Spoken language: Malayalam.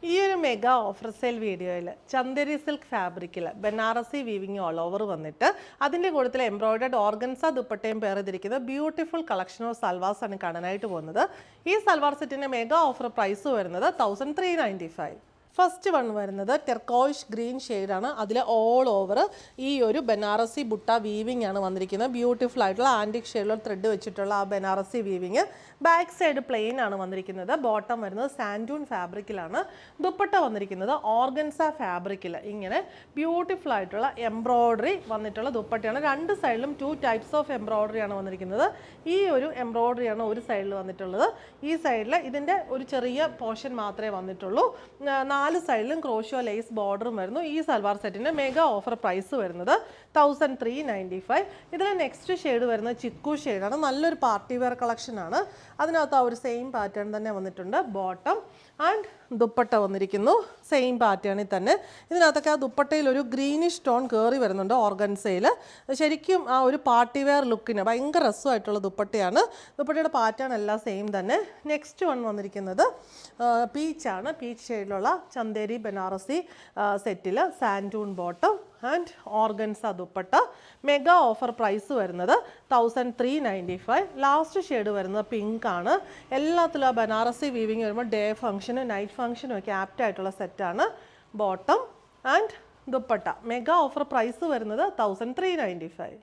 ഈ ഒരു മെഗാ ഓഫർ സെയിൽ വീഡിയോയിൽ ചന്ദേരി സിൽക്ക് ഫാബ്രിക്കിൽ ബനാറസി വീവിങ് ഓൾ ഓവർ വന്നിട്ട് അതിൻ്റെ കൂട്ടത്തിൽ എംബ്രോയിഡർഡ് ഓർഗൻസ ദുപ്പട്ടയും പേർ ചെയ്തിരിക്കുന്ന ബ്യൂട്ടിഫുൾ കളക്ഷൻ ഓഫ് സൽവാർസ് ആണ് കാണാനായിട്ട് പോകുന്നത്. ഈ സൽവാർ സെറ്റിൻ്റെ മെഗാ ഓഫർ പ്രൈസ് വരുന്നത് 1395. ഫസ്റ്റ് വൺ വരുന്നത് ടെർക്കോയിഷ് ഗ്രീൻ ഷെയ്ഡാണ്. അതിൽ ഓൾ ഓവർ ഈ ഒരു ബനാറസി ബുട്ട വീവിങ് ആണ് വന്നിരിക്കുന്നത്. ബ്യൂട്ടിഫുൾ ആയിട്ടുള്ള ആൻറ്റിക് ഷെയ്ഡിലുള്ള ത്രെഡ് വെച്ചിട്ടുള്ള ആ Banarasi weaving. Back side plain ആണ് വന്നിരിക്കുന്നത്. ബോട്ടം വരുന്നത് സാൻഡൂൺ ഫാബ്രിക്കിലാണ്. ദുപ്പട്ട വന്നിരിക്കുന്നത് ഓർഗൻസ ഫാബ്രിക്കിൽ ഇങ്ങനെ ബ്യൂട്ടിഫുൾ ആയിട്ടുള്ള എംബ്രോയ്ഡറി വന്നിട്ടുള്ള ദുപ്പട്ടയാണ്. രണ്ട് സൈഡിലും 2 ടൈപ്സ് ഓഫ് എംബ്രോയ്ഡറി ആണ് വന്നിരിക്കുന്നത്. ഈ ഒരു എംബ്രോയ്ഡറിയാണ് ഒരു സൈഡിൽ വന്നിട്ടുള്ളത്. ഈ സൈഡിൽ ഇതിൻ്റെ ഒരു ചെറിയ പോർഷൻ മാത്രമേ വന്നിട്ടുള്ളൂ. 4 സൈഡിലും ക്രോഷ്യോ ലേസ് ബോർഡറും വരുന്നു. ഈ സൽവാർ സെറ്റിൻ്റെ മെഗാ ഓഫർ പ്രൈസ് വരുന്നത് 1395. ഇതിൽ നെക്സ്റ്റ് ഷെയ്ഡ് വരുന്നത് ചിക്കു ഷെയ്ഡാണ്. നല്ലൊരു പാർട്ടി വെയർ കളക്ഷനാണ്. അതിനകത്ത് ആ ഒരു സെയിം പാറ്റേൺ തന്നെ വന്നിട്ടുണ്ട്. ബോട്ടം ആൻഡ് ദുപ്പട്ട വന്നിരിക്കുന്നു സെയിം പാറ്റേണിൽ തന്നെ. ഇതിനകത്തൊക്കെ ആ ദുപ്പട്ടയിൽ ഒരു ഗ്രീനിഷ് ടോൺ കയറി വരുന്നുണ്ട് ഓർഗൻസയിൽ. ശരിക്കും ആ ഒരു പാർട്ടി വെയർ ലുക്കിന് ഭയങ്കര രസമായിട്ടുള്ള ദുപ്പട്ടയാണ്. ദുപ്പട്ടയുടെ പാറ്റേൺ എല്ലാം സെയിം തന്നെ. നെക്സ്റ്റ് വൺ വന്നിരിക്കുന്നത് പീച്ചാണ്. പീച്ച് ഷെയ്ഡിലുള്ള ചന്ദേരി ബനാറസി സെറ്റിൽ സാൻഡൂൺ bottom and organza dupatta. Mega offer price വരുന്നത് 1395. ലാസ്റ്റ് ഷെയ്ഡ് വരുന്നത് പിങ്ക് ആണ്. എല്ലാത്തിലും ആ ബനാറസി വീവിങ് വരുമ്പോൾ ഡേ ഫംഗ്ഷനും നൈറ്റ് ഫംഗ്ഷനും ഒക്കെ ആപ്റ്റ് ആയിട്ടുള്ള സെറ്റാണ്. Bottom and dupatta. Mega offer price വരുന്നത് 1395.